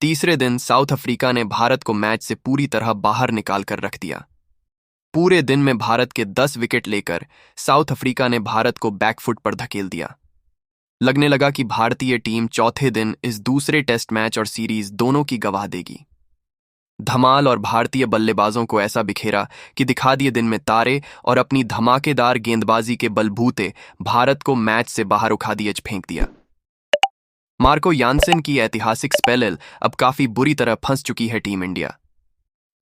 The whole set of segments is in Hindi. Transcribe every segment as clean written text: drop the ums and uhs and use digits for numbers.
तीसरे दिन साउथ अफ्रीका ने भारत को मैच से पूरी तरह बाहर निकाल कर रख दिया। पूरे दिन में भारत के 10 विकेट लेकर साउथ अफ्रीका ने भारत को बैकफुट पर धकेल दिया। लगने लगा कि भारतीय टीम चौथे दिन इस दूसरे टेस्ट मैच और सीरीज दोनों की गवाह देगी। धमाल और भारतीय बल्लेबाजों को ऐसा बिखेरा कि दिखा दिए दिन में तारे और अपनी धमाकेदार गेंदबाजी के बलबूते भारत को मैच से बाहर उखा दिए फेंक दिया। मार्को यानसेन की ऐतिहासिक स्पेल अब काफी बुरी तरह फंस चुकी है टीम इंडिया।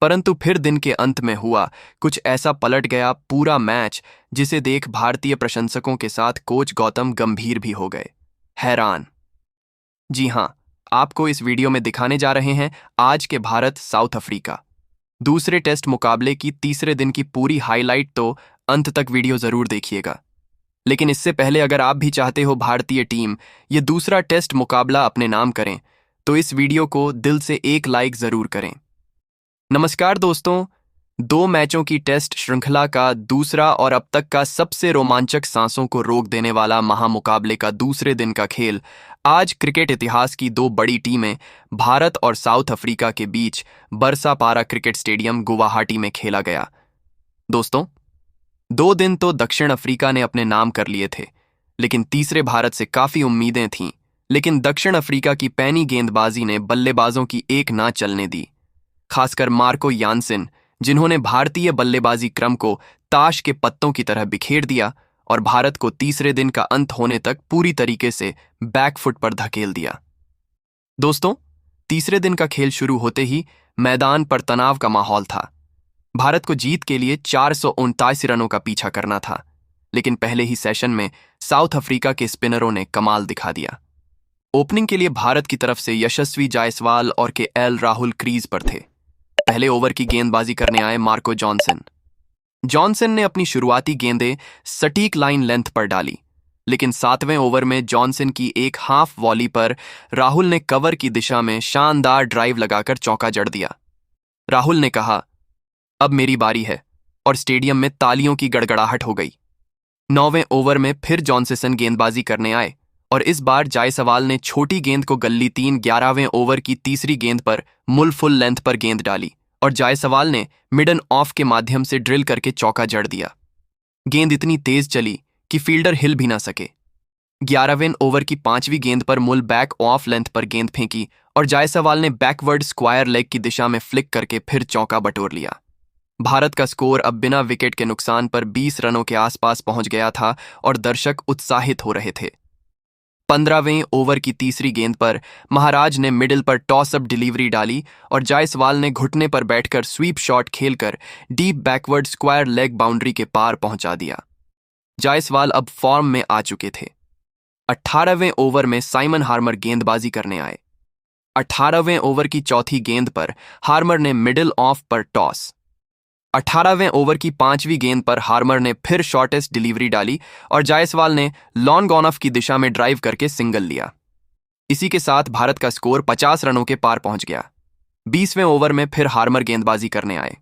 परंतु फिर दिन के अंत में हुआ कुछ ऐसा, पलट गया पूरा मैच, जिसे देख भारतीय प्रशंसकों के साथ कोच गौतम गंभीर भी हो गए हैरान। जी हां, आपको इस वीडियो में दिखाने जा रहे हैं आज के भारत साउथ अफ्रीका दूसरे टेस्ट मुकाबले की तीसरे दिन की पूरी हाईलाइट, तो अंत तक वीडियो जरूर देखिएगा। लेकिन इससे पहले अगर आप भी चाहते हो भारतीय टीम ये दूसरा टेस्ट मुकाबला अपने नाम करें, तो इस वीडियो को दिल से एक लाइक जरूर करें। नमस्कार दोस्तों, 2 मैचों की टेस्ट श्रृंखला का दूसरा और अब तक का सबसे रोमांचक, सांसों को रोक देने वाला महामुकाबले का दूसरे दिन का खेल आज क्रिकेट इतिहास की 2 बड़ी टीमें भारत और साउथ अफ्रीका के बीच बरसापारा क्रिकेट स्टेडियम गुवाहाटी में खेला गया। दोस्तों, 2 दिन तो दक्षिण अफ्रीका ने अपने नाम कर लिए थे, लेकिन तीसरे भारत से काफी उम्मीदें थीं। लेकिन दक्षिण अफ्रीका की पैनी गेंदबाजी ने बल्लेबाजों की एक ना चलने दी, खासकर मार्को यानसेन, जिन्होंने भारतीय बल्लेबाजी क्रम को ताश के पत्तों की तरह बिखेर दिया और भारत को तीसरे दिन का अंत होने तक पूरी तरीके से बैकफुट पर धकेल दिया। दोस्तों, तीसरे दिन का खेल शुरू होते ही मैदान पर तनाव का माहौल था। भारत को जीत के लिए 479 रनों का पीछा करना था, लेकिन पहले ही सेशन में साउथ अफ्रीका के स्पिनरों ने कमाल दिखा दिया। ओपनिंग के लिए भारत की तरफ से यशस्वी जायसवाल और केएल राहुल क्रीज पर थे। पहले ओवर की गेंदबाजी करने आए मार्को जॉनसन ने अपनी शुरुआती गेंदें सटीक लाइन लेंथ पर डाली, लेकिन 7वें ओवर में जॉनसन की एक हाफ वॉली पर राहुल ने कवर की दिशा में शानदार ड्राइव लगाकर चौका जड़ दिया। राहुल ने कहा, अब मेरी बारी है, और स्टेडियम में तालियों की गड़गड़ाहट हो गई। 9वें ओवर में फिर जॉनसन गेंदबाजी करने आए और इस बार जायसवाल ने छोटी गेंद को गल्ली 3 11वें ओवर की तीसरी गेंद पर फुल लेंथ पर गेंद डाली और जायसवाल ने मिडन ऑफ के माध्यम से ड्रिल करके चौका जड़ दिया। गेंद इतनी तेज चली कि फील्डर हिल भी ना सके। 11वें ओवर की 5वीं गेंद पर बैक ऑफ लेंथ पर गेंद फेंकी और जायसवाल ने बैकवर्ड स्क्वायर लेग की दिशा में फ्लिक करके फिर चौका बटोर लिया। भारत का स्कोर अब बिना विकेट के नुकसान पर 20 रनों के आसपास पहुंच गया था और दर्शक उत्साहित हो रहे थे। 15वें ओवर की तीसरी गेंद पर महाराज ने मिडिल पर टॉस अप डिलीवरी डाली और जायसवाल ने घुटने पर बैठकर स्वीप शॉट खेलकर deep backward square leg boundary के पार पहुंचा दिया। जायसवाल अब फॉर्म में आ चुके थे। 18वें ओवर में साइमन हार्मर गेंदबाजी करने आए। 18वें ओवर की चौथी गेंद पर हार्मर ने मिडिल ऑफ पर टॉस। 18वें ओवर की 5वीं गेंद पर हार्मर ने फिर शॉर्टेस्ट डिलीवरी डाली और जायसवाल ने लॉन्ग ऑन ऑफ की दिशा में ड्राइव करके सिंगल लिया। इसी के साथ भारत का स्कोर 50 रनों के पार पहुंच गया। 20वें ओवर में फिर हार्मर गेंदबाजी करने आए।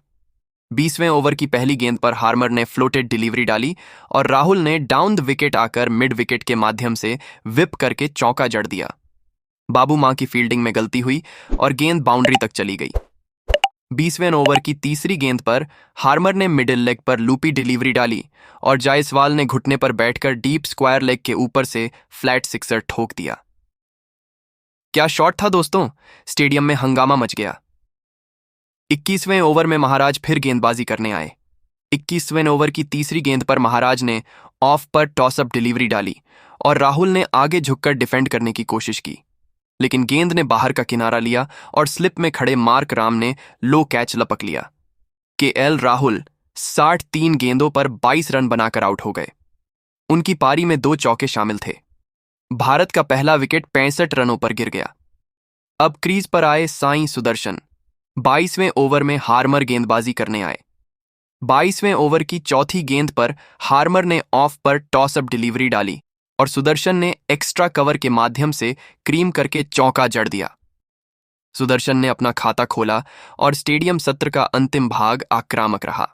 20वें ओवर की पहली गेंद पर हार्मर ने फ्लोटेड डिलीवरी डाली और राहुल ने डाउन द विकेट आकर मिड विकेट के माध्यम से विप करके चौका जड़ दिया। बाबू मां की फील्डिंग में गलती हुई और गेंद बाउंड्री तक चली गई। 20वें ओवर की तीसरी गेंद पर हार्मर ने मिडिल लेग पर लूपी डिलीवरी डाली और जायसवाल ने घुटने पर बैठकर डीप स्क्वायर लेग के ऊपर से फ्लैट सिक्सर ठोक दिया। क्या शॉट था दोस्तों, स्टेडियम में हंगामा मच गया। 21वें ओवर में महाराज फिर गेंदबाजी करने आए। 21वें ओवर की तीसरी गेंद पर महाराज ने ऑफ पर टॉसअप डिलीवरी डाली और राहुल ने आगे झुककर डिफेंड करने की कोशिश की, लेकिन गेंद ने बाहर का किनारा लिया और स्लिप में खड़े मार्क राम ने लो कैच लपक लिया। केएल राहुल 63 गेंदों पर 22 रन बनाकर आउट हो गए। उनकी पारी में 2 चौके शामिल थे। भारत का पहला विकेट 65 रनों पर गिर गया। अब क्रीज पर आए साई सुदर्शन। 22वें ओवर में हार्मर गेंदबाजी करने आए। 22वें ओवर की चौथी गेंद पर हार्मर ने ऑफ पर टॉसअप डिलीवरी डाली और सुदर्शन ने एक्स्ट्रा कवर के माध्यम से क्रीम करके चौका जड़ दिया। सुदर्शन ने अपना खाता खोला और स्टेडियम सत्र का अंतिम भाग आक्रामक रहा।